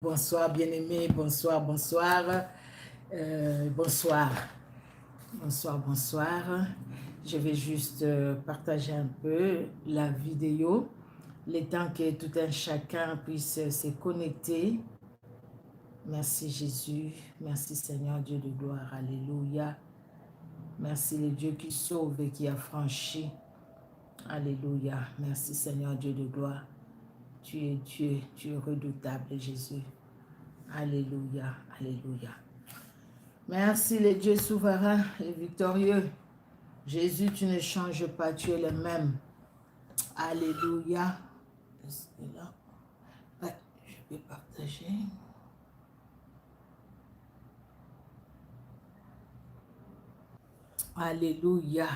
Bonsoir bien-aimés, bonsoir, bonsoir, bonsoir, bonsoir, bonsoir. Je vais juste partager un peu la vidéo, le temps que tout un chacun puisse se connecter. Merci Jésus, merci Seigneur Dieu de gloire, alléluia. Merci le Dieu qui sauve et qui a franchi, alléluia. Merci Seigneur Dieu de gloire. Tu es Dieu, tu es redoutable Jésus. Alléluia, alléluia. Merci le Dieu souverain et victorieux. Jésus, tu ne changes pas, tu es le même. Alléluia. Est-ce que là? Ouais, je vais partager. Alléluia.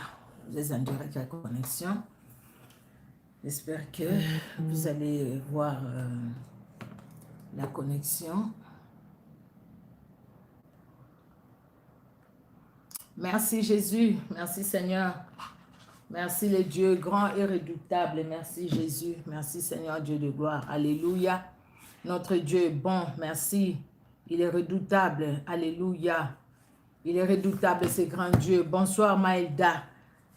Vous êtes en direct à la connexion. J'espère que vous allez voir la connexion. Merci Jésus, merci Seigneur, merci le Dieu grand et redoutable, merci Jésus, merci Seigneur Dieu de gloire, alléluia, notre Dieu est bon, merci, il est redoutable, alléluia, il est redoutable, c'est grand Dieu. Bonsoir Maïda,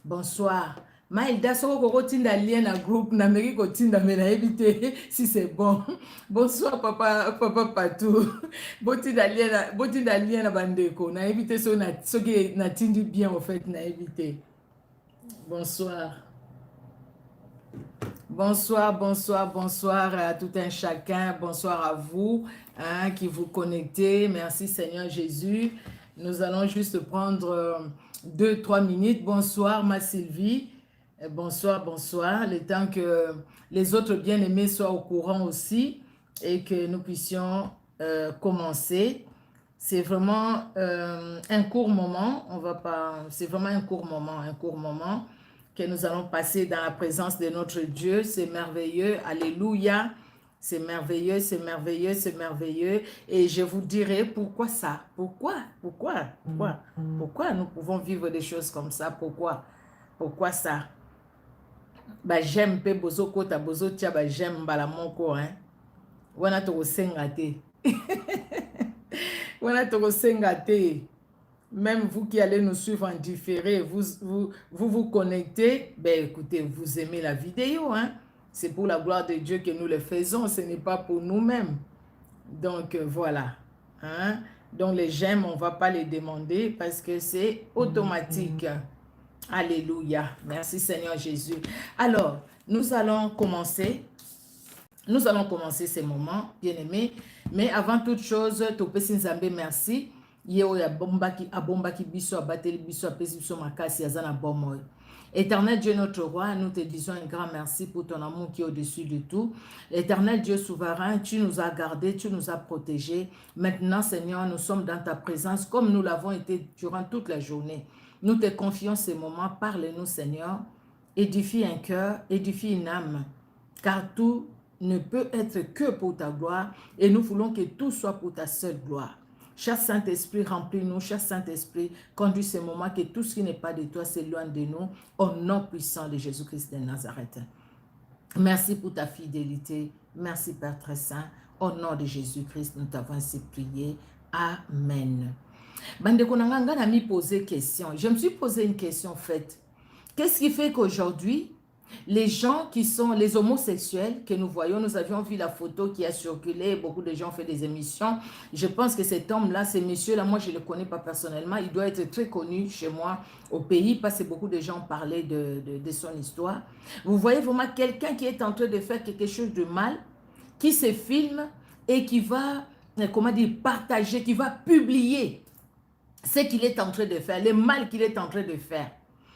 bonsoir. Maïda, si vous avez lien dans groupe, n'Amérique si c'est bon. Bonsoir papa Patou. Botinda lien na bandeko. Na évité ce qui n'a tindi bien au fait na évité. Bonsoir. Bonsoir, bonsoir, bonsoir à tout un chacun. Bonsoir à vous qui vous connectez. Merci Seigneur Jésus. Nous allons juste prendre 2-3 minutes. Bonsoir ma Sylvie. Bonsoir, bonsoir. Le temps que les autres bien-aimés soient au courant aussi et que nous puissions commencer. C'est vraiment un court moment. C'est vraiment un court moment que nous allons passer dans la présence de notre Dieu. C'est merveilleux. Alléluia. C'est merveilleux, c'est merveilleux, c'est merveilleux. Et je vous dirai pourquoi ça. Pourquoi nous pouvons vivre des choses comme ça? Pourquoi ça? Bah, j'aime pe bozo kota bozo tia ba j'aime bala moko hein. Wana to sengate. Wana to sengate. Même vous qui allez nous suivre en différé, vous connectez, ben écoutez, vous aimez la vidéo hein. C'est pour la gloire de Dieu que nous le faisons, ce n'est pas pour nous-mêmes. Donc voilà hein. Donc les j'aime, on va pas les demander parce que c'est automatique. Alléluia. Merci Seigneur Jésus. Alors, nous allons commencer ces moments, bien-aimés. Mais avant toute chose, Topesi Nzambe, merci. Yeo ya abombaki biso abateli biso apesi biso makasi azana bomoy. Éternel Dieu notre roi, nous te disons un grand merci pour ton amour qui est au-dessus de tout. Éternel Dieu souverain, tu nous as gardés, tu nous as protégés. Maintenant, Seigneur, nous sommes dans ta présence comme nous l'avons été durant toute la journée. Nous te confions ces moments, parle-nous Seigneur, édifie un cœur, édifie une âme, car tout ne peut être que pour ta gloire et nous voulons que tout soit pour ta seule gloire. Cher Saint-Esprit, remplis-nous, cher Saint-Esprit, conduis ces moments, que tout ce qui n'est pas de toi s'éloigne de nous, au nom puissant de Jésus-Christ de Nazareth. Merci pour ta fidélité, merci Père très saint, au nom de Jésus-Christ, nous t'avons ainsi prié. Amen. Bandeko Nanganga n'a mis posé question. Je me suis posé une question faite. Qu'est-ce qui fait qu'aujourd'hui, les gens qui sont les homosexuels que nous voyons, nous avions vu la photo qui a circulé, beaucoup de gens ont fait des émissions. Je pense que cet homme-là, ce monsieur-là, moi je ne le connais pas personnellement, il doit être très connu chez moi au pays parce que beaucoup de gens parlaient de son histoire. Vous voyez vraiment quelqu'un qui est en train de faire quelque chose de mal, qui se filme et qui va, comment dire, partager, qui va publier ce qu'il est en train de faire, le mal qu'il est en train de faire.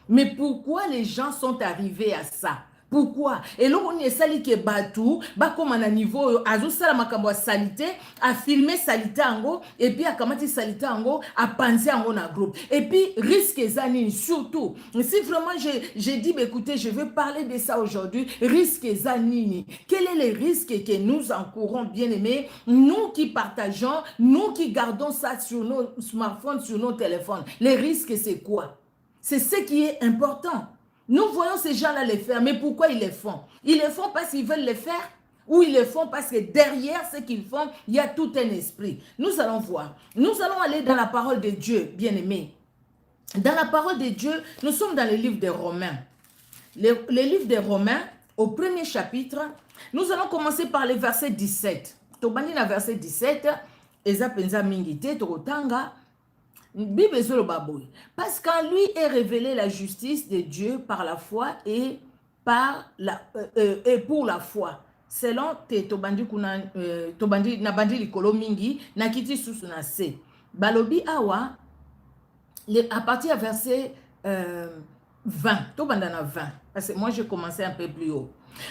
Mais pourquoi les gens sont arrivés à ça? Pourquoi? Et là, on est sali que batou, bah comme à niveau, azo sala makambo salité, à filmer salité ango, et puis à kamati salité ango, à penser ango na groupe. Et puis risque zanini surtout. Si vraiment j'ai dit, bah, écoutez, je veux parler de ça aujourd'hui, risque zanini. Quel est le risque que nous encourons, bien aimés, nous qui partageons, nous qui gardons ça sur nos smartphones, sur nos téléphones. Les risques, c'est quoi? C'est ce qui est important. Nous voyons ces gens-là les faire, mais pourquoi ils les font? Ils les font parce qu'ils veulent les faire ou ils le font parce que derrière ce qu'ils font, il y a tout un esprit. Nous allons voir. Nous allons aller dans la parole de Dieu, bien-aimés. Dans la parole de Dieu, nous sommes dans le livre des Romains. Le livre des Romains, au premier chapitre, nous allons commencer par le verset 17. Tobani na verset 17, eza penza mingite, torotanga, Bible ezolo baboy. Parce qu'en lui est révélée la justice de Dieu par la foi et pour la foi. Selon te tobandi kuna tobandi na bandi likolo mingi na kiti susu na se. Balobi awa à partir du verset 20, tobanda na 20 parce que moi j'ai commencé un peu plus haut.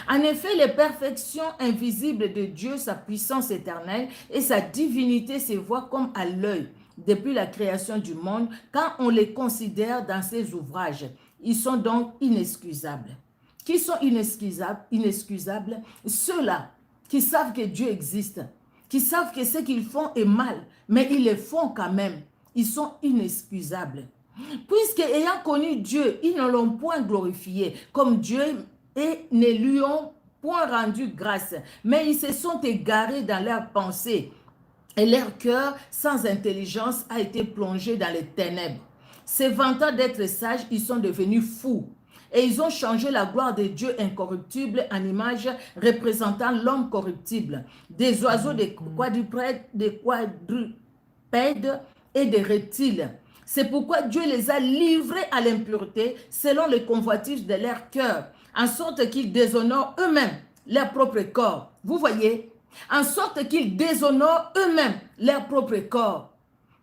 En effet, les perfections invisibles de Dieu, sa puissance éternelle et sa divinité se voient comme à l'œil depuis la création du monde quand on les considère dans ses ouvrages. Ils sont donc inexcusables. Qui sont inexcusables? Ceux-là qui savent que Dieu existe, qui savent que ce qu'ils font est mal, mais ils le font quand même. Ils sont inexcusables. Puisque ayant connu Dieu, ils ne l'ont point glorifié comme Dieu et ne lui ont point rendu grâce, mais ils se sont égarés dans leurs pensées et leur cœur sans intelligence a été plongé dans les ténèbres. Se vantant d'être sages, ils sont devenus fous et ils ont changé la gloire de Dieu incorruptible en image représentant l'homme corruptible, des oiseaux, des quadrupèdes et des reptiles. C'est pourquoi Dieu les a livrés à l'impureté selon les convoitises de leur cœur, en sorte qu'ils déshonorent eux-mêmes leur propre corps. Vous voyez? En sorte qu'ils déshonorent eux-mêmes leur propre corps.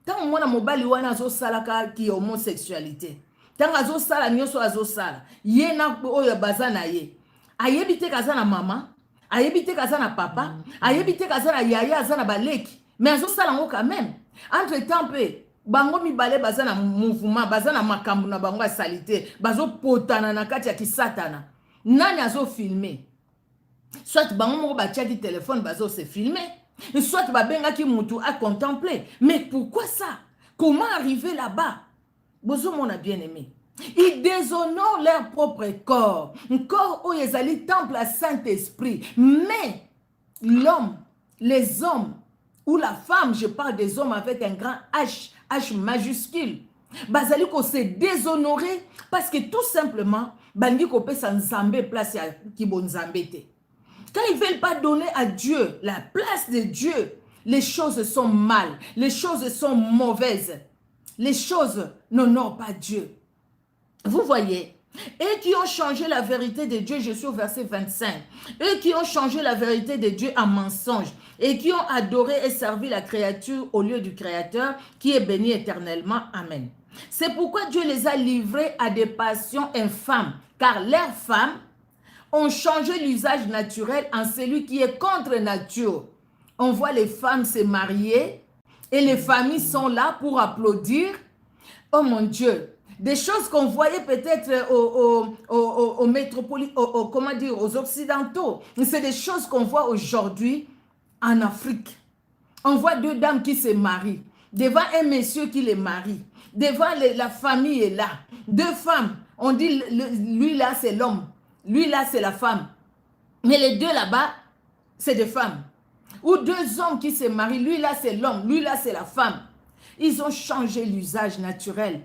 Tant que moi, mobali wana zo salaka qui homosexualité. Tant que zo sala nyoso azo sala. Ye na oyo bazana ye. Ayebite kazana mama, ayebite kazana papa, ayebite kazana yaya azana baleki. Mais azo sala ngo quand même. Entre temps peu bango mibale bazana mouvement, bazana makambu na bango salité, bazo potana na kati ya kisatana. Nani azo filmer? Soit bango moko batiaki téléphone bazo se filmer, soit babengaki mutu à contempler. Mais pourquoi ça? Comment arriver là-bas? Bozo mon a bien aimé. Ils déshonorent leur propre corps. Corps où ils allaient temple à Saint-Esprit. Mais l'homme, les hommes ou la femme, je parle des hommes avec un grand H, H majuscule, bazali ko se déshonorer parce que tout simplement bangi ko pesa nzambe place ya kibo nzambe te. Quand ils ne veulent pas donner à Dieu la place de Dieu, les choses sont mal, les choses sont mauvaises, les choses n'honorent pas Dieu. Vous voyez? Eux qui ont changé la vérité de Dieu, je suis au verset 25. Eux qui ont changé la vérité de Dieu en mensonge et qui ont adoré et servi la créature au lieu du Créateur qui est béni éternellement. Amen. C'est pourquoi Dieu les a livrés à des passions infâmes, car leurs femmes ont changé l'usage naturel en celui qui est contre nature. On voit les femmes se marier et les familles sont là pour applaudir. Oh mon Dieu! Des choses qu'on voyait peut-être aux métropoles, comment dire, aux occidentaux. C'est des choses qu'on voit aujourd'hui en Afrique. On voit deux dames qui se marient, devant un monsieur qui les marie, devant la famille est là. Deux femmes, on dit lui là c'est l'homme, lui là c'est la femme. Mais les deux là-bas, c'est des femmes. Ou deux hommes qui se marient, lui là c'est l'homme, lui là c'est la femme. Ils ont changé l'usage naturel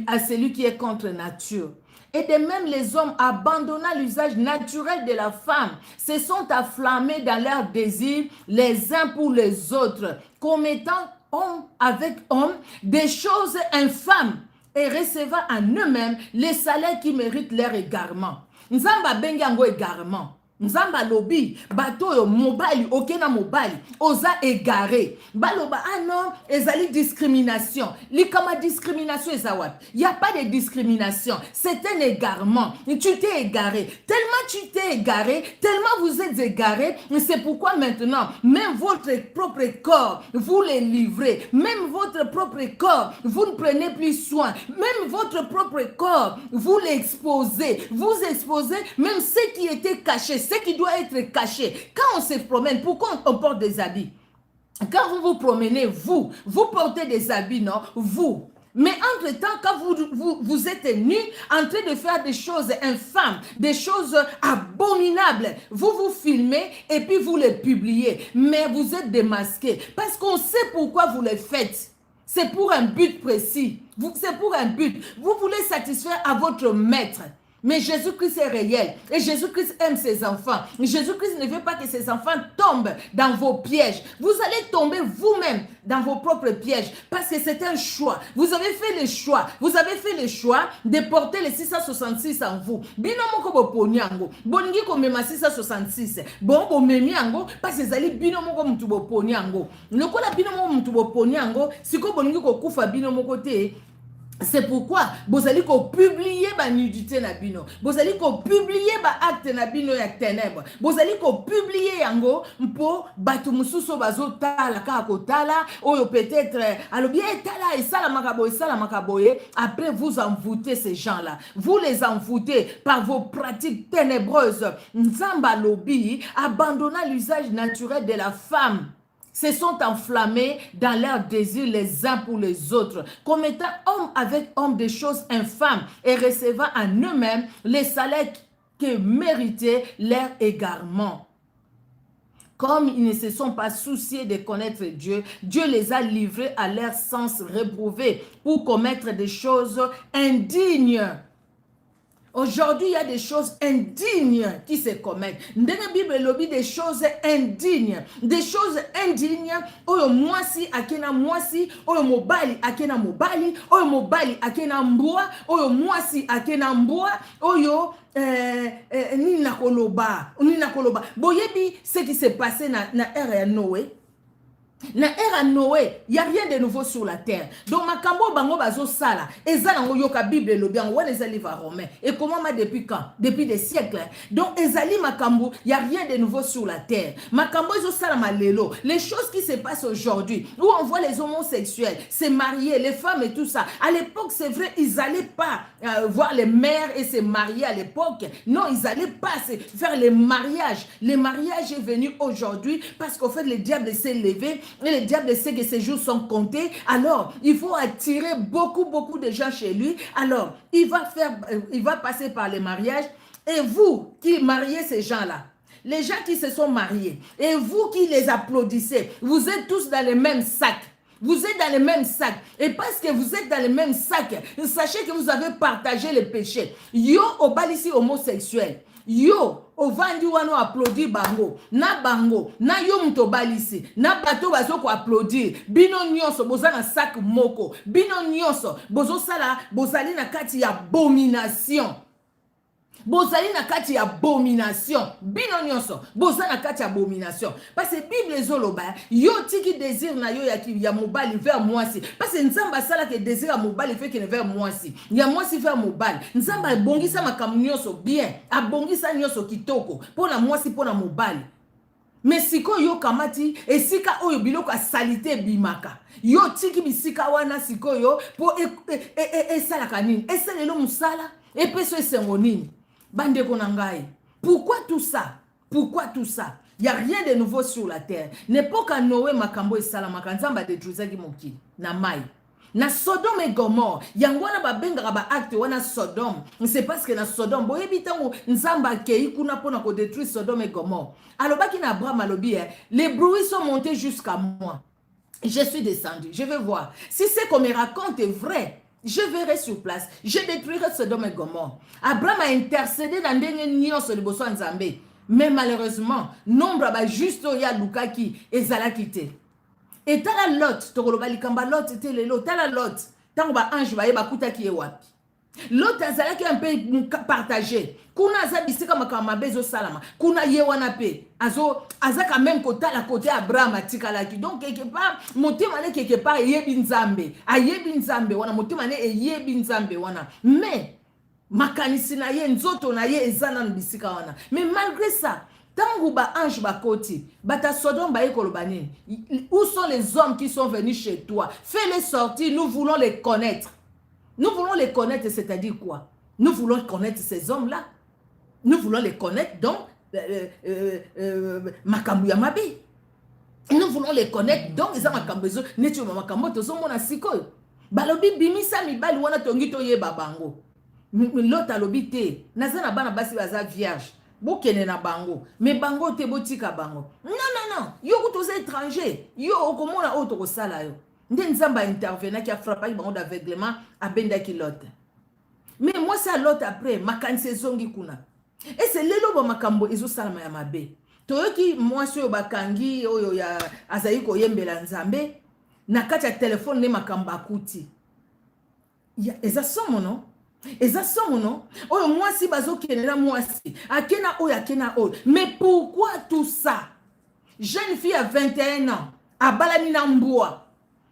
à celui qui est contre nature. Et de même, les hommes, abandonnant l'usage naturel de la femme, se sont afflammés dans leurs désirs les uns pour les autres, commettant homme avec homme des choses infâmes et recevant en eux-mêmes les salaires qui méritent leur égarement. Nzamba bengango égarement. Nzamba lobi, bato yo mobali, okena mobali, oza égaré. Baloba, ah non, ezali discrimination. Likama discrimination ezawat. Il n'y a pas de discrimination. C'est un égarement. Tu t'es égaré. Tellement tu t'es égaré, tellement vous êtes égaré. C'est pourquoi maintenant, même votre propre corps, vous les livrez. Même votre propre corps, vous ne prenez plus soin. Même votre propre corps, vous l'exposez. Vous exposez même ce qui était caché. Ce qui doit être caché. Quand on se promène, pourquoi on porte des habits? Quand vous vous promenez, vous portez des habits, non? Vous. Mais entre-temps, quand vous êtes nus, en train de faire des choses infâmes, des choses abominables, vous vous filmez et puis vous les publiez. Mais vous êtes démasqués parce qu'on sait pourquoi vous les faites. C'est pour un but précis. C'est pour un but. Vous voulez satisfaire à votre maître. Mais Jésus-Christ est réel et Jésus-Christ aime ses enfants. Jésus-Christ ne veut pas que ses enfants tombent dans vos pièges. Vous allez tomber vous-même dans vos propres pièges parce que c'est un choix. Vous avez fait le choix. Vous avez fait le choix de porter les 666 en vous. Binomo ko poniango. Boningi ko mema 666. Bon bo memiango parce que zali binomo ko mutu bo poniango. Lokola binomo mutu bo poniango, siko boningi ko kufa binomo kote. C'est pourquoi vous allez publier la nudité na bino, vous allez publier ba acte na bino ya ténèbres, vous allez publier yango pour batu mususo bazo tala ka kotala oyo peut-être alors bien tala et sala makaboye, après vous envoûtez ces gens-là, vous les envoûtez par vos pratiques ténébreuses. Nzamba lobi abandonna l'usage naturel de la femme, se sont enflammés dans leurs désirs les uns pour les autres, commettant homme avec homme des choses infâmes et recevant en eux-mêmes les salaires que méritaient leur égarement. Comme ils ne se sont pas souciés de connaître Dieu, Dieu les a livrés à leur sens réprouvé pour commettre des choses indignes. Aujourd'hui, il y a des choses indignes qui se commettent. Dans la Bible, il y a des choses indignes. Des choses indignes. Oyo mwasi akena mwasi, oyo mobali akena mobali, oyo mobali akena mboa, oyo mwasi akena mboa, oyo nina koloba. Boyebi ce qui s'est passé na ère ya Noé. Na ère Noé, il n'y a rien de nouveau sur la terre. Donc, makambo bango bazo sala. Eza nango yoka Bible lo bien. Ouane eza livre romain. Et comment ma depuis quand? Depuis des siècles. Donc, ezali makambo, il n'y a rien de nouveau sur la terre. Makambo ezo sala malelo. Les choses qui se passent aujourd'hui, où on voit les homosexuels se marier, les femmes et tout ça. À l'époque, c'est vrai, ils n'allaient pas voir les mères et se marier à l'époque. Non, ils n'allaient pas faire les mariages. Le mariage est venu aujourd'hui parce qu'en fait, le diable s'est levé. Et le diable sait que ces jours sont comptés. Alors, il faut attirer beaucoup de gens chez lui. Alors, il va passer par les mariages. Et vous qui mariez ces gens-là, les gens qui se sont mariés, et vous qui les applaudissez, vous êtes tous dans le même sac. Vous êtes dans le même sac. Et parce que vous êtes dans le même sac, sachez que vous avez partagé le péché. Yo, au balisi homosexuel. Yo, ovandi wano applaudir bango, na yo muto balisi, na bato bazo ko applaudir, bino nyonso boza na sac moko, bino nyonso bozo sala, bozali na kati ya abomination. Bozali na kati ya abomination. Bino nyonso boza na kati ya abomination. Parce que Bible ezoloba, yo tiki désir na yo ya mobali vers mwasi. Parce que nzamba sala ke désir ya mobali fait que vers mwasi. Ya mwasi vers mobali. Nzamba abongisa makambo nyonso bien, abongisa nyonso kitoko pona mwasi pona mobali. Mais siko yo kamati esika oyo biloko salite bimaka. Yo tiki bisika wana siko yo po sala kanini. Eselelo musala epeso esengo nini. Bande konangai. Pourquoi tout ça? Pourquoi tout ça? Il n'y a rien de nouveau sur la terre. N'époque à Noé makambo et salamaka nzamba détruisa ki moki na mai. Na Sodome et Gomorre, yangwana ba benga ba acte wana Sodome. C'est parce que na Sodome boyebi tango nzamba kei kuna pona ko détruire Sodome et Gomorre. Alors baki na Abraham alobi les bruits sont montés jusqu'à moi. Je suis descendu, je vais voir. Si c'est qu'on me raconte est vrai, je verrai sur place. Je détruirai Sodome et Gomorre. Abraham a intercédé dans des nyonso liboso nzambe. Mais malheureusement, nombre ba juste ya lukaki ezala quitté. Et tala Lot, tokoloba likamba Lot était le lot, tala Lot. Tango ba ange ba yeba kutaki wapi. Lot azala ki un peu partagé. Kuna aza bisika makama bezo salama. Kuna ye wana pe. Azaka même kotala côté Abraham atikalaki. Donc quelque part, motema ne quelque part yebi nzambe. Ayebi nzambe wana motema ne yebi nzambe wana. Mais makanisi na ye nzoto na ye ezana bisika wana. Mais malgré ça, tango ba ange ba koti, bata Sodome ba ekoloba nini? Où sont les hommes qui sont venus chez toi? Fais-les sortir, nous voulons les connaître. Nous voulons les connaître, c'est-à-dire quoi? Nous voulons connaître ces hommes-là. Nous voulons les connaître, donc, makambu ya mabi. Nous voulons les connaître, donc, ils ont makambu, netu makambu, tozo mona siko. balobi bimisa mibali wana tongi toyeba bango. L'autre alobi te nazana bana basi baza vierge bokene na bango mais bango te botika bango. Non yo kutoza étranger yo okomona auto ko sala yo nde nzamba intervenant qui a frappé bango d'aveuglement abendaki l'autre. Mais moi c'est l'autre après makanise zongi kuna et c'est lelo bo makambo ezo salama ya mabe toyoki moi so bakangi oyo ya azali ko yembela nzambe na kati ya telefone ne makambo akuti ya eza somo non eza somo non oyo mwasi bazokenela mwasi akena oyo akena oyo. Mais pourquoi tout ça? Jeune fille à 21 ans abalani na mbwa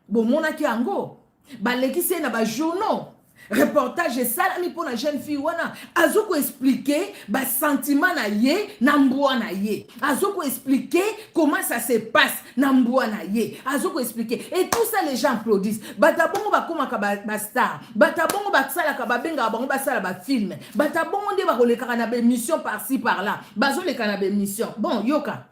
bomonaki yango balekisi na ba journaux reportage salami pour la jeune fille wana azoko expliquer ba sentiment na ye na mbwa na ye, azoko expliquer comment ça se passe na mbwa na ye, azoko expliquer et tout ça les gens applaudissent. Batabongo bakoma ka ba star, batabongo basala ka babenga bango basala ba film, batabongo nde bakoleka na ba mission par-ci par-là, bazoleka na ba mission. Bon yoka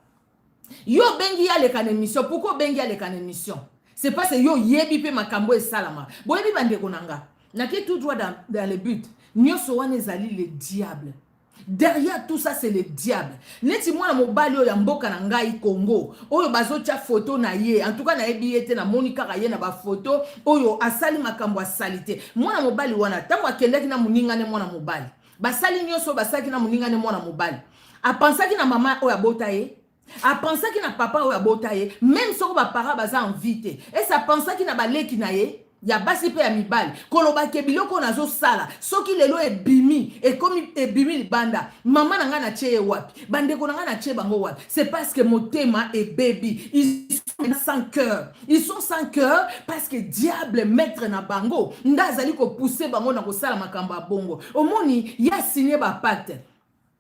yo bengi ya leka na mission, pourquoi bengi ya leka na mission? C'est parce que yo yebi pe makambo e salama boyebi bande konanga na qui tout droit dans le but. Nyoso wana ezali le diable. Derrière tout ça c'est le diable. Neti mwana mobali oyo ya mboka na ngai Congo oyo bazotia photo na ye, en tout cas na ebiete na Monica Kaye na ba photo oyo asali makambo asalite. Mwana mobali wana tango akendaki na muningane mwana mobali basali nyoso basaki na muningane mwana mobali apensaki na mama oyo abota ye, apensaki na papa oyo abota ye, même soko ba para baza envité et ça pensaki na baleki na ye ya basi pe ya mibali koloba ke biloko nazo sala soki lelo ebimi e komi ebimi libanda mama na nga na tie wapi bandeko na nga na tie bango wapi. C'est parce que motema et baby ils sont sans cœur, ils sont sans cœur parce que diable maître na bango ndazali ko pousser bango na ko sala makamba bongo omoni ya signé ba pacte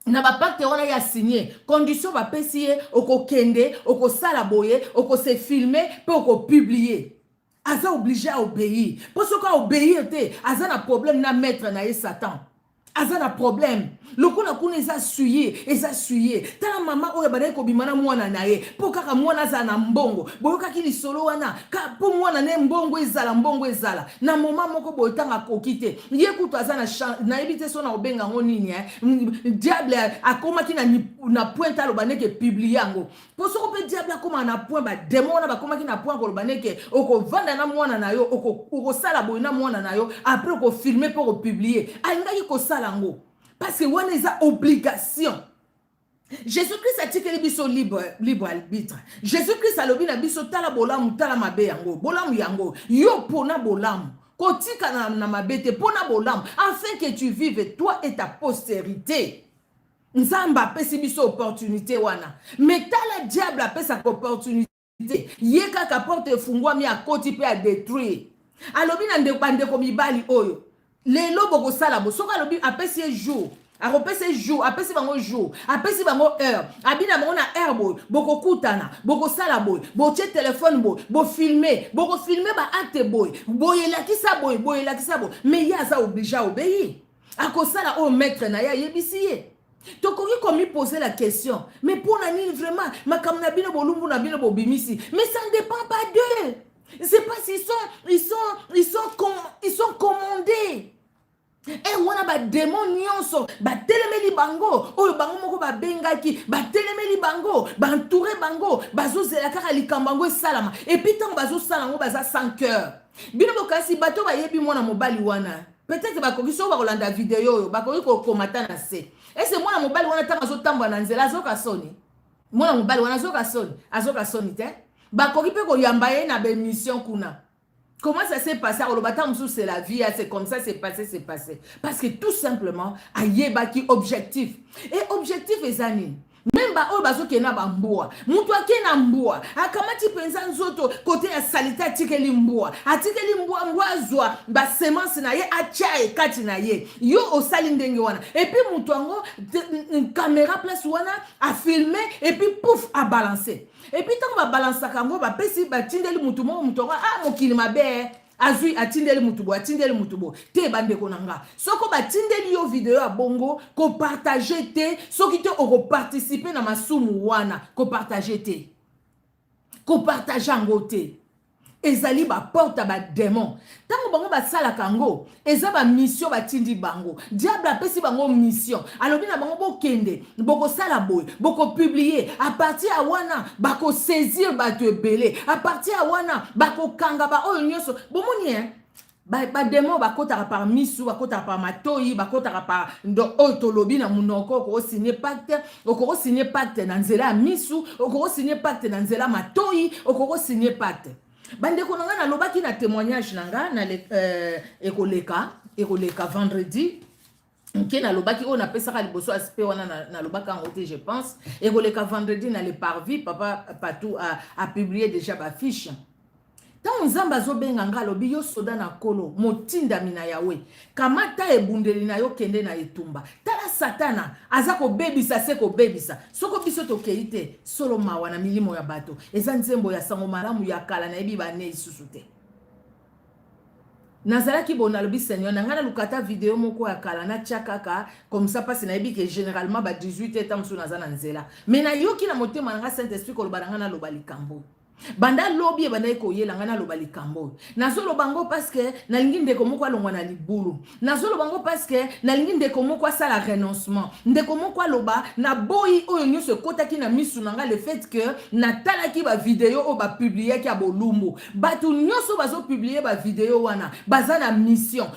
na ba pacte wana ya signé condition ba pesier okokende okosala boye okose filmer pe okopublier. Aza obligé à obéir. Pour ce qu'on obéir, aza na problème na maître na ye Satan. Aza na problème. Loko na kuna eza suye. Tala mama oya banaye ko bimana mwana na ye. Po kaka mwana za na mbongo. Boyoka ki lisolo wana. Ka po mwana ne mbongo ezala. Na moma moko boyotanga kokite. Ye kutu aza na ebite so na obenga ngo nini Diable akoma ki na pointe alo baneke publier yango. Po so ko pe diable akoma na point ba démon na ba koma ki na point ko baneke oko vanda na mwana na yo oko sala boy na mwana na yo après oko filmer pour publier. Alinga ki ko sala ngo. Parce que on a des obligations. Jésus-Christ a dit que les biso libre arbitre. Jésus-Christ a lobi na biso tala bolamu tala mabe yango. Bolamu yango. Yo pona bolamu. Kotika na mabete pona bolamu. Afin que tu vives toi et ta postérité. Nzamba pesi biso opportunité wana. Mais tala diable a pesi sa opportunité. Yeka ka porte fungwa mi a koti pe a détruire. Alobi na ndeko mibali oyo. Les lobos au salabo, soka lobi apesi jour, apesi jour, apesi bango jour, apesi bango heure, abina bango na heure boy, boko kutana, boko salabo, bo che téléphone boy, bo filmer ba acte boy, boye la ki sa boy, mais ya za obligé à obéir. Ako sala o maître na ya yebisiye. Tokoki komi poser la question, mais pour nani vraiment, makam na bino bolumbu na bino bobimisi, mais ça ne dépend pas d'eux. C'est pas s'ils sont commandés. Et on a ba démon nyonso, ba telemeli bango, oyo bango moko ba bengaki, ba telemeli bango, ba entouré bango, bazo zela kaka likambango salama. Et puis tant bazo salango baza sans cœur. Bino bokasi bato ba yebi mwana mobali wana. Peut-être ba koki so ba kolanda vidéo, ba koki ko komata na se. Et c'est mwana mobali wana tanga zo tamba na nzela azoka soni. Mwana mobali wana azoka soni te. Bakoki pe koyamba ye na bémission kuna. Comment ça s'est passé? Alors c'est la vie, c'est comme ça, c'est passé. Parce que tout simplement, ayeba ki objectif. Et objectif est ani. Même ba o bazo kena ba mboa. Mutu akena mboa. Akamati penza nzoto côté ya salita atikeli mboa. Atikeli mboa zwa ba semence na ye atia e kati na ye. Yo osali ndenge wana. Et puis mutu ango caméra place wana a filmer et puis pouf a balancer. Et puis tant va balancer kango ba pesi ba tindeli mutu mo mutu mokili mabe. Azui atindeli mutubo te bande konanga soko batindeli yo vidéo ya bongo ko partager te soki te oko participer na masumu wana ko partager te ko partager ngo te ezali ba porte ba démon tango bango basala kango eza ba mission batindi bango diable apesi bango mission alobi na bango bokende boko sala boy boko publier à partir ya wana bako saisir bato ebele à partir ya wana bako kanga ba oyo nyonso bomoni ba démon bakotaka par misu bakotaka par matoyi bakotaka par ndo oyo tolobi na munoko oko signer pacte na nzela ya misu oko signer pacte na nzela matoyi oko signer pacte bandeko na nga nalobaki na témoignage na nga na ekoleka vendredi nke nalobaki oyo napesaka liboso aspe wana nalobaka yango te je pense ekoleka vendredi na le parvis papa Patou a publié déjà bafiche ntango nzambe azobenga nga alobi yo soda na kolo motindami na yawe kamata ebundeli na yo kende na etumba tala satana aza kobebisa se kobebisa soko biso tokei te solo mawa na milimo ya bato eza nzembo ya sango malamu ya kala nayebi bane lisusu te nazalaki bon nalobi seigneur na nga nalukata video moko ya kala natia kaka comme ça mpasi nayebi ke généralement ba 18 eta mosusu naza na nzela me nayoki na motema na nga saint esprit koloba na nga naloba likambo banda lobi ebanda ekoyela nga naloba likambo nazoloba ngo parce que nalingi ndeko moko alongwa na libulu nazoloba ngo parce que nalingi ndeko moko asala renoncement ndeko moko aloba na boyi oyo nyonso ekotaki na misu na nga le fait que natalaki bavideo oyo bapubliaki ya bolumbu bato nyonso bazopublie bavideo wana baza na mission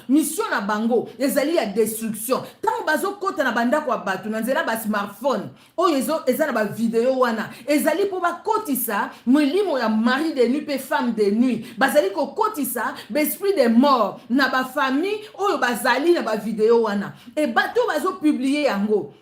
na bango ezali ya destruction ntango bazokota na bandako ya bato na nzela basmartphone oyo eza na bavideo wana ezali mpo bakotisa molimo ya mari de nuit pe femme de nuit bazali kokotisa besprit de mort na ba famille oyo bazali na ba video wana e bato bazo publier yango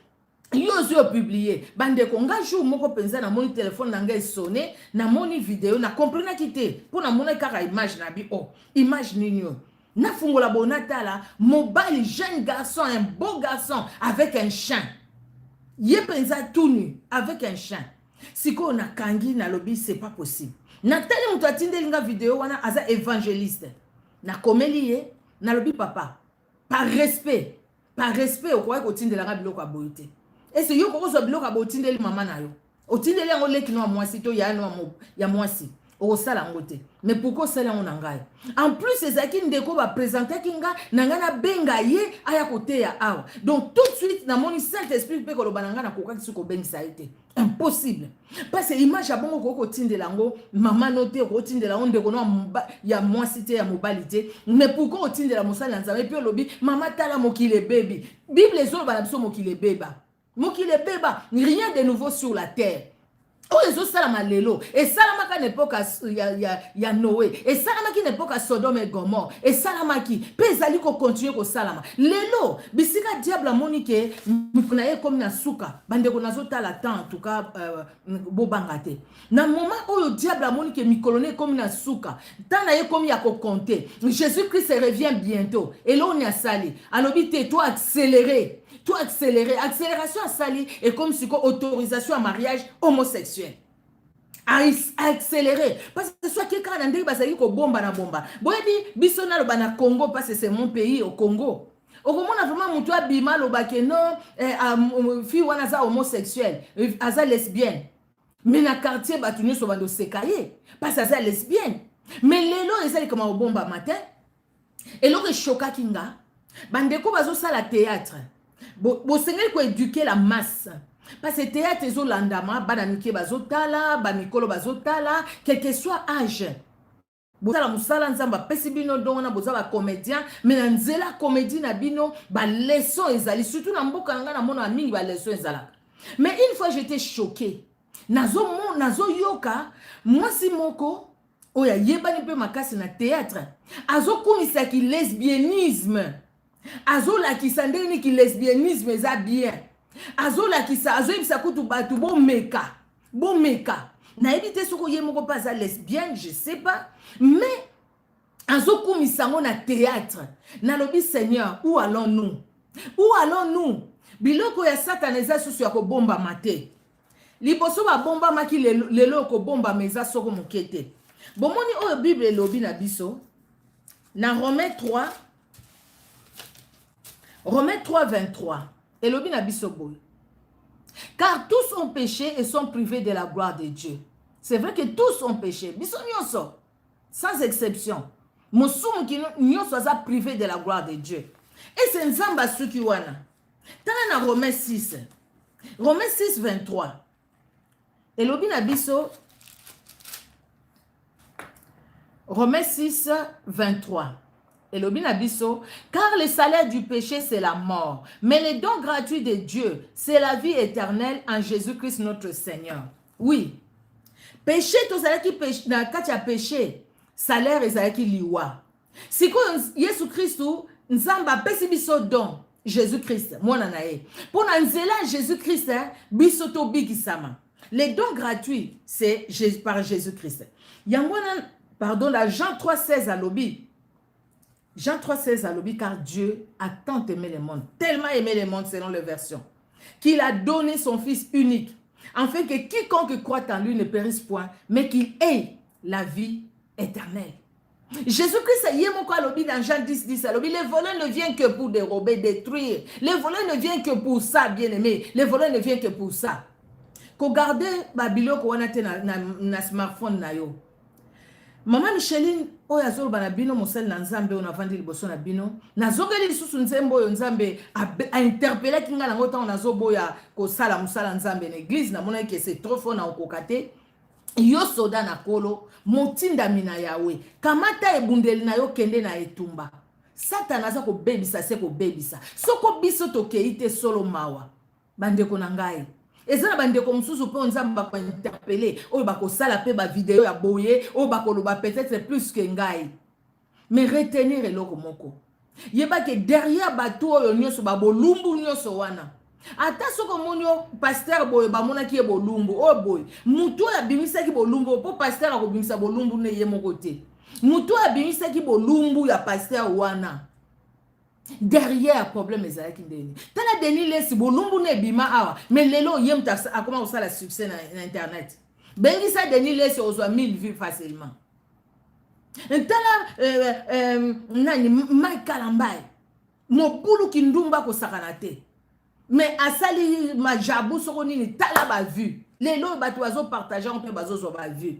yo zo publier bandeko nga jour moko penza na moni téléphone na nga sonné na moni vidéo na comprendre kité pour na mona kaka image na bi oh image nini yo na fungola bonatala mobile jeune garçon un beau garçon avec un chien ye penza tout nu avec un chien siko na kangi na lobi c'est pas possible natali mutu atindeli nga video wana aza évangéliste na komeli ye na lobi papa par respect okoki kotindela nga biloko ya boye te ese yo kokozwa biloko ya boye otindeli mama na yo otindeli yango leki no ya mwasi to yano ya mwasi okosala yango te mais pourquoi osala yango na ngai en plus ezalaki ndeko baprésentaki nga na ngai nabenga ye aya koteya awa donc tout de suite namoni saint esprit mpe koloba na ngai nakokaki soki kobengisa ye te impossible parce que image ya bongo okoki kotindela yango mama no te okotindela yango ndeko no ya mwasi te ya mobali te mais pourquoi otindela mosali na nzambe mpe olobi mama tala mokili ebebi bible ezoloba na biso mokili ebeba rien de nouveau sur la terre oyo ezosalama lelo esalamaka na epoka ya Noé esalamaki na epoka Sodome et Gomorre esalamaki mpe ezali kokontinue kosalama lelo bisika diable amoni ke na ye komi na suka bandeko nazotala temps en tout cas bobanga te na moment oyo diable amoni ke mikolo ne ekomi na suka temps na ye komi ya kokonte Jésus-Christ revient bientôt eloni asali alobi te to accélérer accélération à sali et comme si autorisation à mariage homosexuel accélérer parce que soit quelqu'un n'a ndé basali ko bomba na bomba boyebi biso na loba na Congo parce que c'est mon pays au Congo au komona vraiment mutu abima loba ke non fille wana za homosexuel aza lesbienne mais na quartier batu nyonso bando sekaye parce que aza lesbienne mais lelo ezali comme au bomba matin et loko choka kinga bandeko bazo sala théâtre bosengeli ko éduquer la masse parce que théâtre ezolandama bana mike bazotala bamikolo bazotala quel que soit âge bozala musala nzamba pesi bino dongo na bozala comédien mais na nzela comédie na bino ba leçon ezali surtout na mboka nga na mona mingi ba leçon ezala mais une fois j'étais choquée nazo yoka mwasi moko oya yebani pe makasi na théâtre azokumisa ki lesbianisme azolakisa ndenge ki lesbianisme eza bien azolakisa azoyebisa kutu batu bomeka nayebi te soko ye moko pas lesbienne je sais pas mais azokumisa ngo na théâtre nalobi Seigneur où allons-nous biloko ya Satan eza susu ya kobombama te liboso babombamaki lelo kobombama eza soko moke te bomoni oyo Bible elobi na biso na Romains 3 23 elobi na biso boy car tous ont péché et sont privés de la gloire de Dieu. C'est vrai que tous ont péché biso nyonso sans exception. Mosumu qui nous soit privé de la gloire de Dieu. Et c'est Nzamba Sukiwana. Dans Romains 6. Romains 6, 23. Et l'obina biso. Romains 6, 23. Et l'obina biso. Car le salaire du péché, c'est la mort. Mais le don gratuit de Dieu, c'est la vie éternelle en Jésus-Christ notre Seigneur. Oui. Péché, tout ça qui péché, quand tu as péché, salaire est qui liwa. Si Jésus Christ, Nzamba pesi biso don Jésus Christ, moi nanae. Pour nanzela Jésus Christ, biso to bikisama. Les dons gratuits, c'est par Jésus Christ. Yangwana, pardon, la Jean 3,16 à l'obi. Jean 3,16 à l'obi, car Dieu a tant aimé le monde, tellement aimé le monde selon les versions, qu'il a donné son Fils unique, afin que quiconque croit en lui ne périsse point, mais qu'il ait la vie éternelle. Jésus-Christ, il y a dans Jean 10, 10, les voleurs ne viennent que pour dérober, détruire. Les voleurs ne viennent que pour ça, bien-aimé. Les voleurs ne viennent que pour ça. Quand regardez Babylone, qu'on a na smartphone na yo. Maman Micheline, oyo azolo bana bino mosel na nzambe on a vendu liboso na bino. Nazongeli lisusu nzembo oyo nzambe a interpellé kinga na ngota on azoboya ko sala musala nzambe na église na mona que c'est trop fort na okokate. Yo soda na kolo motinda mina yawe kamata ebundeli na yo kende na etumba Satan aza ko bebisa se ko bebisa soko biso tokeite solo mawa bandeko na ngai ezana bandeko mususu pe nzamba ba interpeller oyo bakosala pe ba vidéo ya boye oyo bakoloba peut-être plus que ngai mais retenir eloko moko yeba ke derrière bato oyo nyoso ba bolumbu nyoso wana ata soko monyo pasteur boye ba mona ki bolumbu o boye mutu ya bimisa ki bolumbu po pasteur ko bimisa bolumbu ne ye moko te mutu ya bimisa ki bolumbu ya pasteur wana derrière problème ezalaki ndeni tala deni lesi bolumbu ne bima awa mais lelo yem ta akoma osala succès na internet bengisa deni lesi ozwa 1000 vues facilement tala nani Michael Mbaye mobulu kindumba ko sakana te. Mais asali majabu soko nini tala ba vu. Lelo batu bazo partager on peut bazo zo ba vu.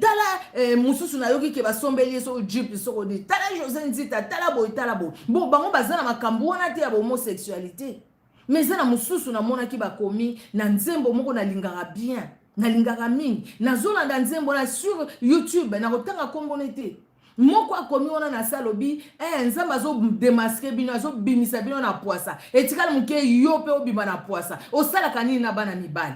Tala mususu na yoki ke ba sombeli so jeep soko ni. Tala José Nzita tala boy tala boy. Bon bango bazana makambu wana te ya homosexualité. Mais zana mususu na mona ki ba komi na nzembo moko na lingara bien. Na lingara mingi. Na zona na nzembo na sur YouTube na kotanga kombo nete. Moko akomi wana na salobi nzamba zo démasquer bino zo bimisa bino na poisa etikala muke yo pe obima na poisa osala kanini na bana mibali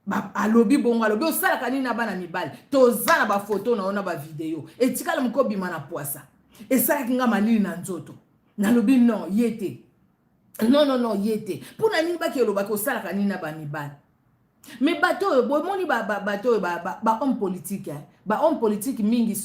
ba alobi bongo alobi osala kanini na bana mibali tozana ba photo na ona ba video etikala muke obima na poisa esala kinga manini na nzoto na lobi non yete non yete pona nini ba ke loba ko sala kanini na bana mibali. Mais bateau, moni bateau, homme politique, homme politique mingi,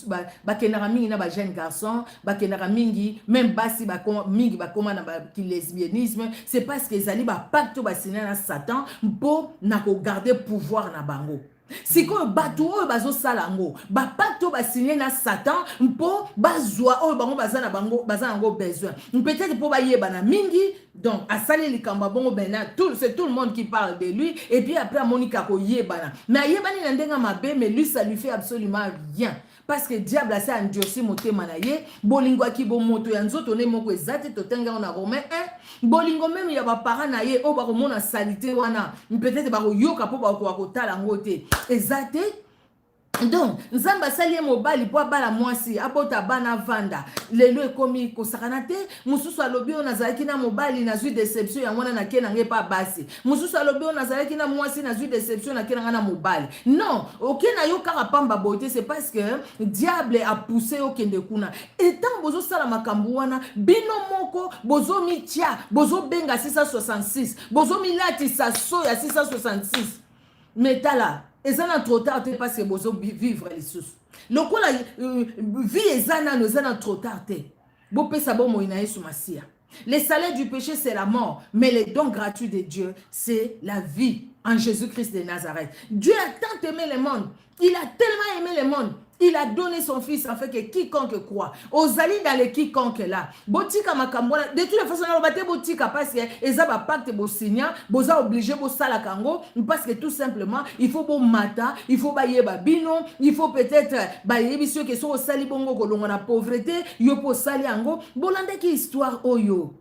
kenara mingi na jeune garçon, kenara mingi, même basi mingi comment ki lesbianisme, c'est parce que zali pacte signé na Satan pour na ko garder pouvoir na bango. Si ko bateau bazo salango, pacte signé na Satan pour bazwa o bango bazana bango bazango besoin. Peut-être pour yeba na mingi. Donc, à Salé Likamba Bongo Bena, c'est tout le monde qui parle de lui. Et puis après, Monica ko Yebana. Mais Yebani n'endenga mabe, mais lui, ça lui fait absolument rien. Parce que diable a ça endiosi moté manaye. Bolingo ki bo moto yanzo tone moko ezate totenga on a romain 1. Bolingo même ya ba parents naye o ba ko mona salité wana. Peut-être ba ko yoka po ba ko tala ngote. Ezate. Donc, nzamba salie mobali po bala mwasi abota bana vanda lelo ekomi kosakanate mususu alobi on azalaki na mobali na zui déception ya mwana na kena nge pa basi mususu alobi on azalaki na mwasi na zui déception na kena na mobali non okena yo kaka pamba bote c'est parce que diable a poussé au kende kuna etant bozo sala makambu wana bino moko bozo mitia bozo benga 666 bozo milati sa soya 666 metala. Et ça n'a trop tard parce que vous vivre les sous. Le coup la vie et ça n'a trop tard. Vous pouvez savoir moi sur ma sia. Le salaire du péché c'est la mort, mais le don gratuit de Dieu c'est la vie en Jésus-Christ de Nazareth. Dieu a tant aimé le monde, il a tellement aimé le monde Il a donné son fils afin que quiconque croit. Ozali dans les quiconque là. Botika makambola. De toutes les façons, on va te botika parce que eza ba pacte bo signa, boza obligé bo sala kango parce que tout simplement, il faut bo mata, il faut ba yeba bino, il faut peut-être ba yebi ceux qui sont au sali bongo kolongo na pauvreté, yo po sali ango. Bolanda ki histoire oyo.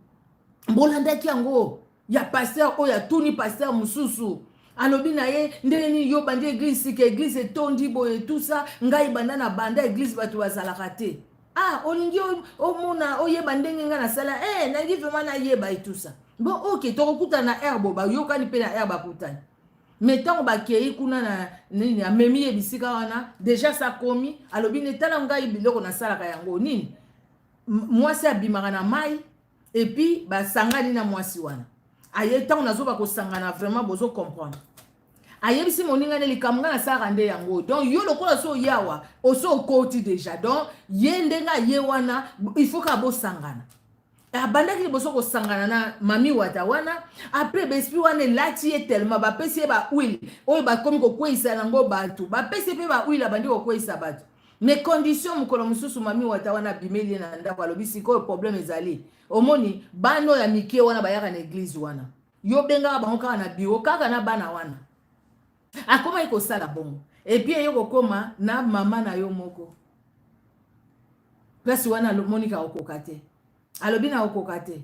Bolanda ki ango. Ya pasteur oya tuni pasteur mususu. Alobi na ye ndenge nini yo bandi église que église etondi boye tout ça ngai banda na banda église bato bazalaka te. Ah olingi omona oyeba ndenge nga na sala nangi vraiment na yeba et tout ça. Bon OK tokokuta na herbe ba yokani pe na herbe akutani. Mais tant bakei kuna na nini amemi ebisika wana déjà ça komi alobi netala ngai biloko na sala ka yango nini. Mwasi abimaka na mai et puis ba sangani na mwasi wana. Aye tant nazo ba ko sangana vraiment bozo comprendre. Aye bisi moninga ne likamga na sara nde yango. Donc yo lokola so yawa oso koti déjà. Donc yendenga ye wana il faut ka bo sangana. Abanda ki boso ko sangana na mami wata wana après besprit wana lati ye tellement ba pesi ba huile. Oyo ba komi ko kwisa nango batu. Ba pesi pe ba huile abandi ko kwisa batu. Mais condition mukolo mususu mami wata wana bimeli na ndako alobi siko problème ezali. Omoni bano ya mike wana bayaka na église wana. Yo benga bango kaka na bureau kaka na bana wana. Akoma iko sala bongo. Et puis yo kokoma na mama na yo moko. Place wana Monica okokate. Alobi na okokate.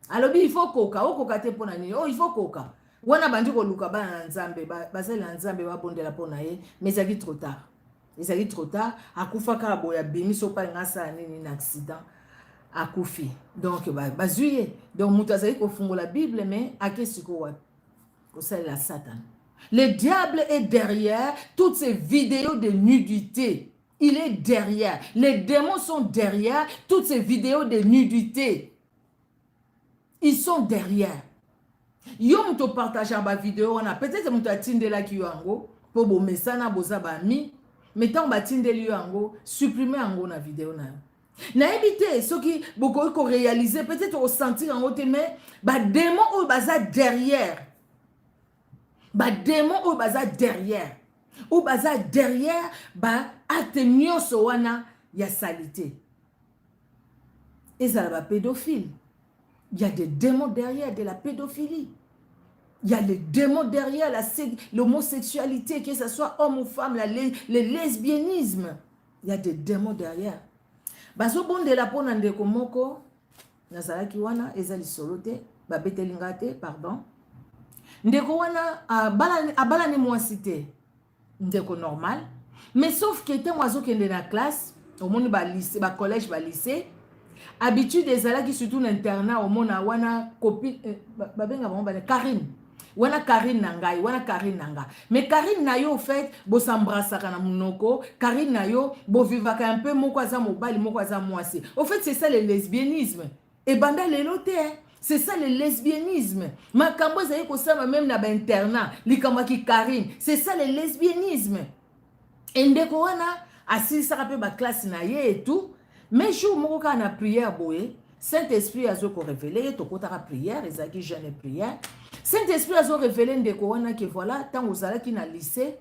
Alobi il faut koka, okokate pona nini? Oh il faut koka. Wana bandi ko luka bana na Nzambe, basali na Nzambe ba bondela pona ye, mais ça qui trop tard. Ça qui trop tard, akufa ka boya bimiso pa ngasa nini na accident. Akufi. Donc bazuye. Donc mutazali ko fungo la Bible mais akesiko wa. Ko sala la Satan. Le diable est derrière toutes ces vidéos de nudité. Il est derrière. Les démons sont derrière toutes ces vidéos de nudité. Ils sont derrière. Yo muto partager ba vidéo on a peut-être muto atindela ki yango po bo mesana boza ba mi mais tant ba tindeli yango supprimer yango na vidéo na. Na éviter ce qui beaucoup ko réaliser peut-être ressentir en haute mais ba démon ou baza derrière. Ba démon ou baza derrière. Ou baza derrière ba acte nyonso wana ya salité. Et ça va pédophile. Il y a des démons derrière de la pédophilie. Il y a les démons derrière l'homosexualité, que ce soit homme ou femme, le lesbianisme. Il y a des démons derrière. Baso bon de la pona ndeko moko nazalaki wana ezali solote babete pardon. Ndeko wana abala ni mwasite. Ndeko normal. Mais sauf que était oiseau qui est dans la classe, au monde ba lycée, ba collège, ba lycée. Habitude des ala qui surtout l'internat au monde wana copine babenga ba Karine. Wana Karine nangai, wana Karine nanga. Mais Karine na yo au fait bo s'embrassa kana munoko, Karine na yo bo vivaka un peu moko za mobali moko za mwasi. Au fait c'est ça le lesbianisme. Et banda le lote hein. C'est ça le lesbianisme. Makambo zayi ko sama même na ba internat, likamba ki Karine. C'est ça le lesbianisme. Et ndeko wana asisa ka pe ba classe na ye et tout. Mais jour moko ka na prière boye, Saint-Esprit a zo ko révéler to kota ka prière, ezaki jeune prière. Saint-Esprit a zo révéler ndeko wana que voilà, tant ozala ki na lycée,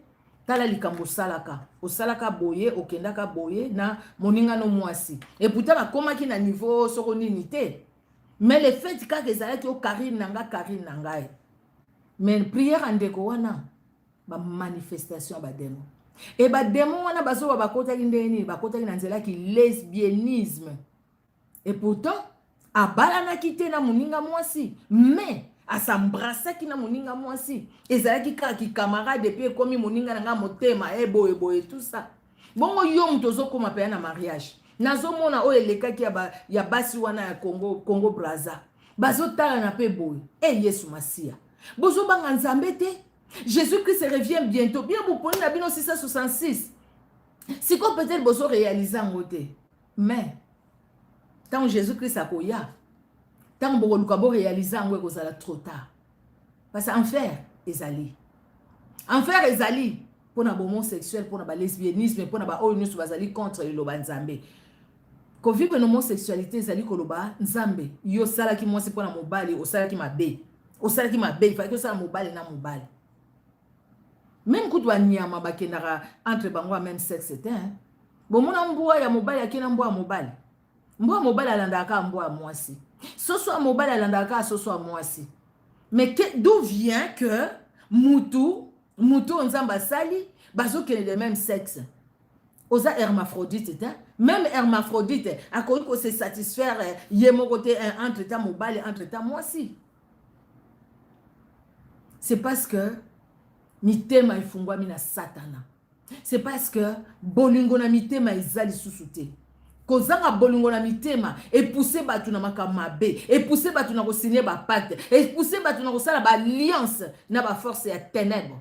tala likambo salaka. Osalaka boye, okendaka boye na moninga no mwasi. Et pourtant ba koma ki na niveau soko nini te. Mais le fait que ezala ki o Karine nanga. Mais prière ndeko wana ba manifestation ba démon. Et ba démon wana baso ba kota ki ndeni, ba kota ki na nzela ki lesbianisme. Et pourtant abala na kite na moninga mwasi, mais a s'embrasser ki na moninga mwasi. Ezala ki ka ki camarade depuis komi moninga nga motema ebo et tout ça. Bongo yo mtozo koma pe na mariage. Nazo mona o eleka ki ya basi wana ya Congo Brazza. Bazo tala na pe boy. Yesu Masia. Bozo banga nzambe te. Jésus-Christ revient bientôt. Bien vous prenez la Bible 666. Si qu'on peut-être bozo réaliser en côté. Mais tant Jésus-Christ a koya. Tant bo lukabo réaliser en côté ça trop tard. Parce qu'enfer ezali. Enfer ezali pour na homosexuel, pour na lesbianisme, pour na ba onu su bazali contre le banzambe. Ko vivre l'homosexualité ezali koloba nzambe. Yo sala ki mwasi pour na mobali, o sala ki mabe. O sala ki mabe, il faut que ça mobali na mobali. Même quand on nyama bakendaka entre bango même sexe c'était hein. Bomona mbwa ya mobali akina mbwa ya mobali. Mbwa mobali alandaka mbwa mwasi. Soso mobali alandaka soso mwasi. Mais d'où vient que mutu nzamba sali bazo kene de même sexe. Oza hermaphrodite, même hermaphrodite a connu que se satisfaire yemo côté entre ta mobile entre ta mwasi. C'est parce que mitema ifungwa mina satana. C'est parce que bolingo na mitema izali susute. Kozanga bolingo na mitema et pousser batu na makamabe et pousser batu na ko signer ba pacte et pousser batu na ko sala ba alliance na ba force ya ténèbres.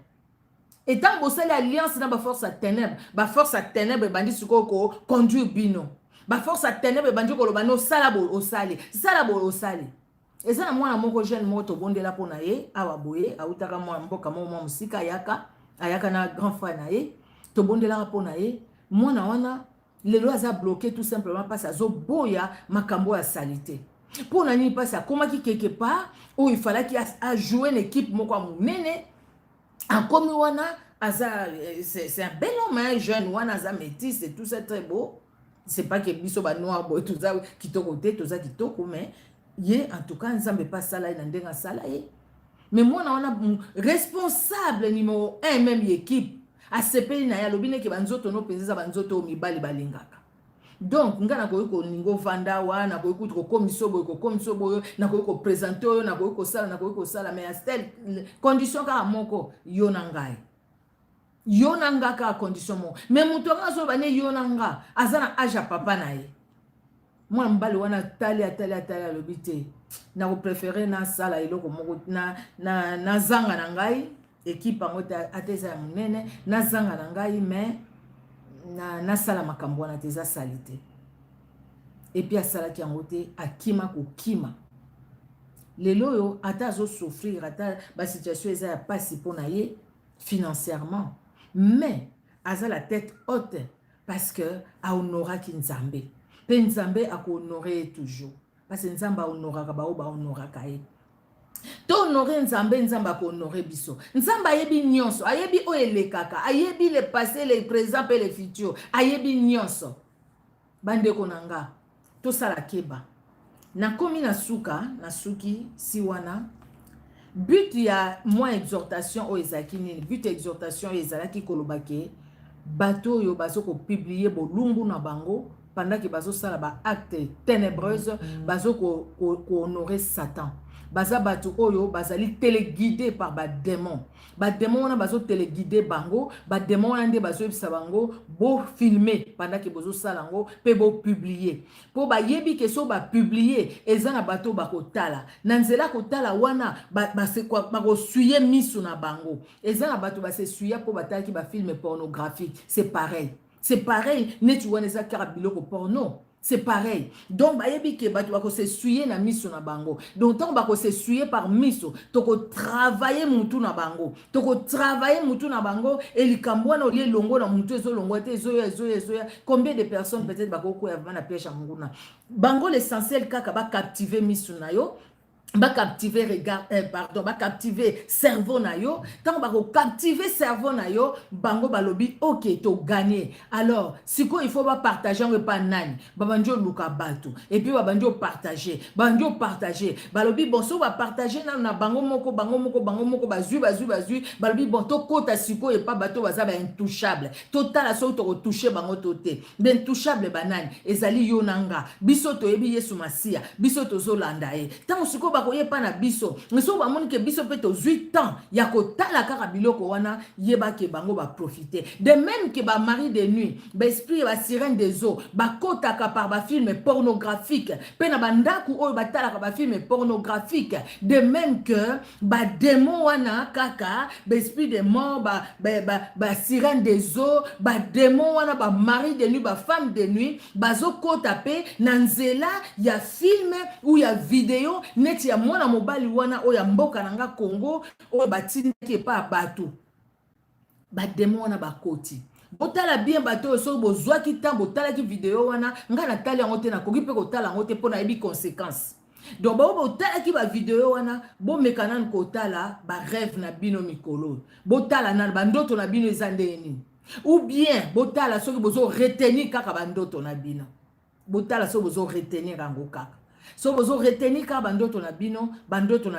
Et tant que vous avez l'alliance dans la force à ténèbres, la force à ténèbres, bandi suko conduire bino. La force à ténèbres, bandi ko lobano salabo au salé, salabo au salé. Et ça moi na moko jeune moto bonde la pona ye, awa boye, autaka moi mboka mo musika ayaka na grand frère na ye, to bonde la pona ye, moi na wana les lois a bloqué tout simplement parce que zo boya makambo ya salité. Pour na ni passe comment qui quelque part où il fallait qu'il a joué une équipe moko munene. En comme wana c'est un bel homme, un jeune wana aza métis, c'est tout ça très beau. C'est pas que biso ba noir boy tout ça qui to côté tout ça qui to mais yé en tout cas nzambe pas ça là ndenga sala yé. Mais moi wana responsable numéro 1 même équipe a CPI na ya lobine ke banzoto no pezeza banzoto mibali balingaka. Donc ngana ko ningo vanda wana ko ikuti ko komiso boyo na ko présenter yo na ko sala mais à telle condition ka moko yo na ngai yo na nga ka condition mo mais muto ngazo bane yo na nga azana aja papa na ye moi mbali wana tali lobité na ko préférer na sala iloko moko na zanga na ngai équipe ngota ateza ya munene na zanga na ngai mais na sala makambo na teza salité et puis asala ki ngote akima ko kima lelo yo ata zo souffrir ata ba situation eza ya pasi pona ye financièrement mais aza la tête haute parce que a honora ki nzambe pe nzambe a ko honorer toujours parce que nzambe a honora ka ba honora ka ye to honorer nzambe ko honorer biso nzambe ayebi nyonso ayebi o elekaka ayebi le passé le présent et le futur ayebi nyonso bande ko nanga to sala keba na komi na suki si wana but ya moi exhortation o ezaki nini but exhortation ezalaki kolobake bato yo bazo ko publier bolumbu na bango pendant que bazo sala ba acte ténébreuse bazo ko honorer Satan baza bato oyo bazali téléguidé par ba démon wana bazo téléguidé bango ba démon wana nde bazo yebisa bango bo filmer pendant que bozo salango pe bo publier po ba yebi ke so ba publier eza na bato ba kotala na nzela kotala wana ba se kwa ba ko suyer misu na bango eza na bato ba se suyer po bataki ba film pornographique c'est pareil netu wana eza kara biloko porno. C'est pareil. Donc, bayebi ke batu bako se suyer na miso na bango. Donc, tant bako se suyer par miso, toko travailler mutu na bango. Et likambo na olie longo na mutu ezo longo te ezoya. Combien de personnes peut-être bako ko ya na piège amunguna. Bango l'essentiel kaka ba captiver miso na yo. Ba captiver captiver cerveau na yo tant ba ko captiver cerveau na yo bango balobi OK to gagner alors siko il faut ba partager on pas nani ba banjo luka bato et puis ba banjo partager balobi bon so ba partager na bango moko bazui balobi bon to kota siko et pas bato baza ba intouchable total so to toucher bango toté ben touchable banani ezali yo nanga biso to yebi Yesu Masia biso to zolanda e tant siko koye pa na biso so ba moni ke biso pe to 8 ans ya ko tala kaka biloko wana yeba ke bango ba profiter de même que ba mari de nuit ba esprit ba sirène des eaux ba kota ka par ba film pornographique pe na bandaku oyo ba tala ka ba film pornographique de même que ba démon wana kaka ba esprit de mort ba sirène des eaux ba démon wana ba mari de nuit ba femme de nuit bazo kota pe na nzela ya film ou ya vidéo net ya mwana mobali wana oya mboka nanga Congo oyo batindaki pa bato ba démon wana bakoti botala bien bato so bozwaki temps botalaki vidéo wana nga na tali yango te na koki pe kotala yango te pona yebi conséquence donc botalaki ba vidéo wana bomeka nani kotala ba rêve na bino mikolo botala na bandoto na bino eza ndeni Ou bien, botala soki bozo retenir kaka bandoto na bino. Botala soki bozo retenir yango kaka. So bozo retenir kaka bandoto na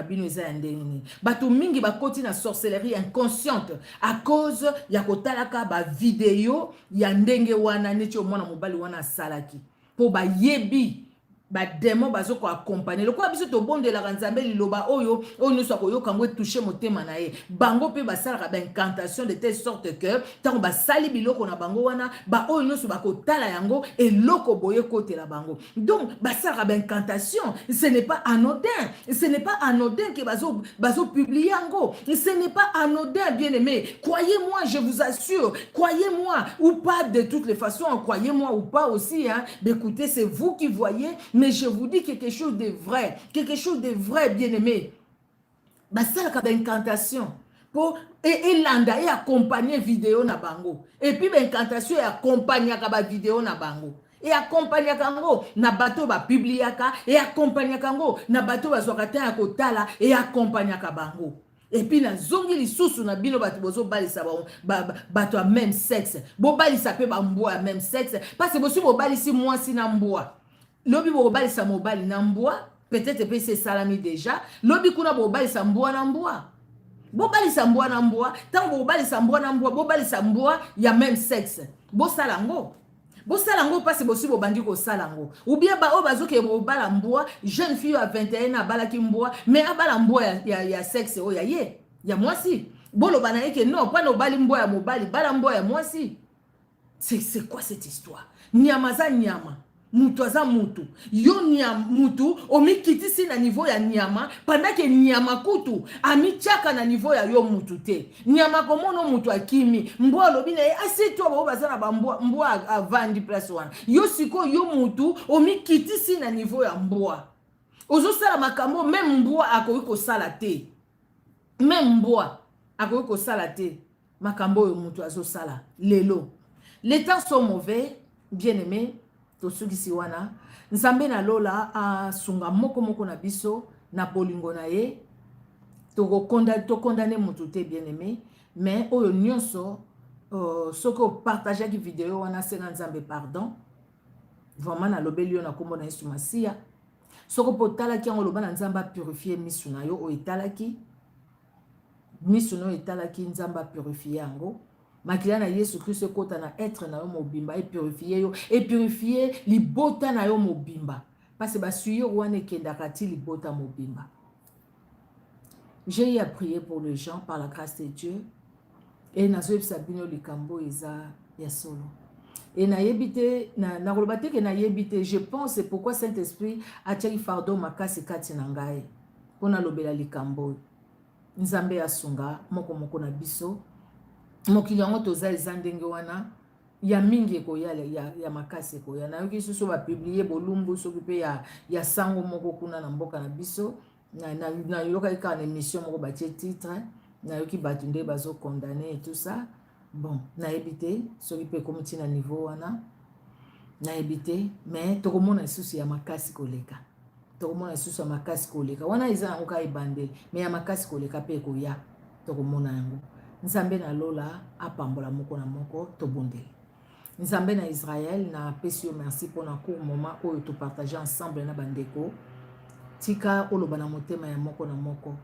bino eza ya ndenge nini. Bato mingi bakoti na sorcellerie inconsciente à cause ya kotalaka ba video ya ndenge wana neti omwana mobali wana asalaki. Po ba yebi ba démon bazo ko accompagner lokola biso to bondelaka nzambe liloba oyo nyonso akoyoka ngo toucher motema na ye bango pe basalaka ba incantation de telle sorte que tango basali biloko na bango wana ba oyo nyonso bakotala yango eloko boye kotela bango. Donc basalaka ba incantation, ce n'est pas anodin, ce n'est pas anodin que bazo publier yango, ce n'est pas anodin, bien aimé. Croyez-moi, je vous assure, croyez-moi ou pas, de toutes les façons, croyez-moi ou pas aussi, hein. Écoutez, c'est vous qui voyez. Mais je vous dis quelque chose de vrai, bien aimé. Ça, c'est une incantation. Et l'anda est accompagné vidéo na bango. Et puis l'incantation est accompagnée à vidéo na bango. Et accompagné à kango na bateau ba publiaka et accompagné à kango na bateau ba zokata ya kotala et accompagné à bango. Et puis na zongi lisusu na bino bato bozo balisa bato a même sexe. Bo balisa pe ba mboa même sexe parce que bosi bo balisi mwasi na mboa. Lobi bobali sa mobali na mboa, peut-être pe c'est salami déjà. Lobi kuna bobali sa mboa na mboa. Bobali sa mboa na mboa, tant bobali sa mboa na mboa, bobali sa mboa ya même sexe. Bo salango. Bo salango parce que bosi bobandi ko salango. Ou bien ba o bazoke bobala mboa, jeune fille à 21 ans bala ki mboa, mais abala mboa ya sexe o ya ye. Ya mwasi. Bolo bana eke non, pas no bali mboa ya mobali, bala mboa ya mwasi. C'est quoi cette histoire? Nyama za nyama. Mutu aza mutu. Yo nyama mutu omikitisi na niveau ya nyama pendant que nyama kutu amichaka na niveau ya yo mutu te. Nyama komono mutu akimi. Mbwa lobi na asi to ba bazana ba mbwa avandi plus one. Yo siko yo mutu omikitisi na niveau ya mbwa. Ozo sala makambo même mbwa akoki ko sala te. Même mbwa akoki ko sala te. Makambo yo mutu azo sala lelo. Les temps sont mauvais, bien aimé. Tosukisi wana nzambe na lola a sunga moko na biso na bolingo na ye to condamner mutu te, bien aimé, mais oyo nyonso soko partager ki vidéo wana senga nzambe pardon vraiment na lobeli yo na kombo na Yesu Masia soko potala ki ngoloba na nzamba purifier misu na yo o etalaki misu no etalaki nzamba purifier yango. Makila na Yesu Christ kota na être na yo mobimba et purifier libota na yo mobimba parce que basuyo wana kendaka ti libota mobimba. J'ai eu à prier pour les gens par la grâce de Dieu et nazo sabino likambo eza ya solo et na yebite na kolobate ke na yebite. Je pense c'est pourquoi Saint-Esprit a tiré fardeau makasi kati na ngai pona lobela likambo nzambe asunga moko na biso. Mokili yango toza ezandenge wana ya mingi ekoya ya makasi ekoya na yoki susu ba publier bolumbu soki pe ya sango moko kuna na mboka na biso na yoka ika na émission moko batie titre na yoki bato nde bazo condamner et tout ça. Bon na ebité soki pe komiti na niveau wana na ebité mais tokomona susu ya makasi koleka. Tokomona susu ya makasi koleka wana eza yango ka ebandeli mais ya makasi koleka pe ekoya tokomona yango. Nzambe na lola apambola moko na moko tobondeli. Nzambe na Israël na pesi yo merci pour na court moment oyo to partager ensemble na bandeko. Tika oloba na motema ya moko na moko.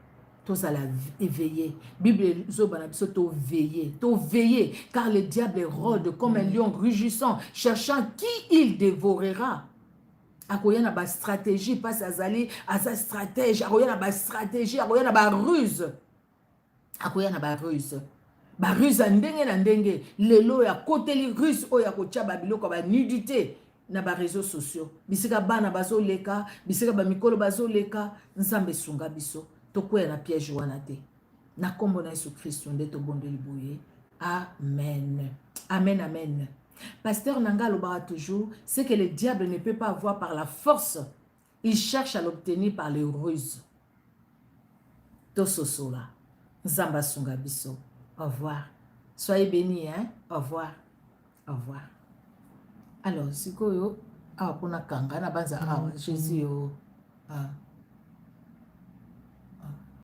Tozala éveillé. Bible zoba na biso to veiller car le diable rôde comme un lion rugissant cherchant qui il dévorera. Akoya na ba stratégie passe azali asa stratège, akoya na ba stratégie, akoya na ba ruse. Akoya na ba ruse. Ba ruse ndenge na ndenge. Lelo ya koteli ruse o ya kotia ba biloko ba nudité na ba réseaux sociaux. Bisika bana bazo leka, bisika ba mikolo bazo leka, nzambe sunga biso. Tokoya na piège wana te. Na kombo na Yesu Christ nde to bondeli boye. Amen. Amen, amen. Pasteur Nanga lobara toujours, c'est que le diable ne peut pas avoir par la force. Il cherche à l'obtenir par les ruses. Tososola. Zamba Sunga Biso. Au revoir. Soyez bénis, hein? Au revoir. Au revoir. Alors, sikoyo, pona kanga na banza Jésus yo.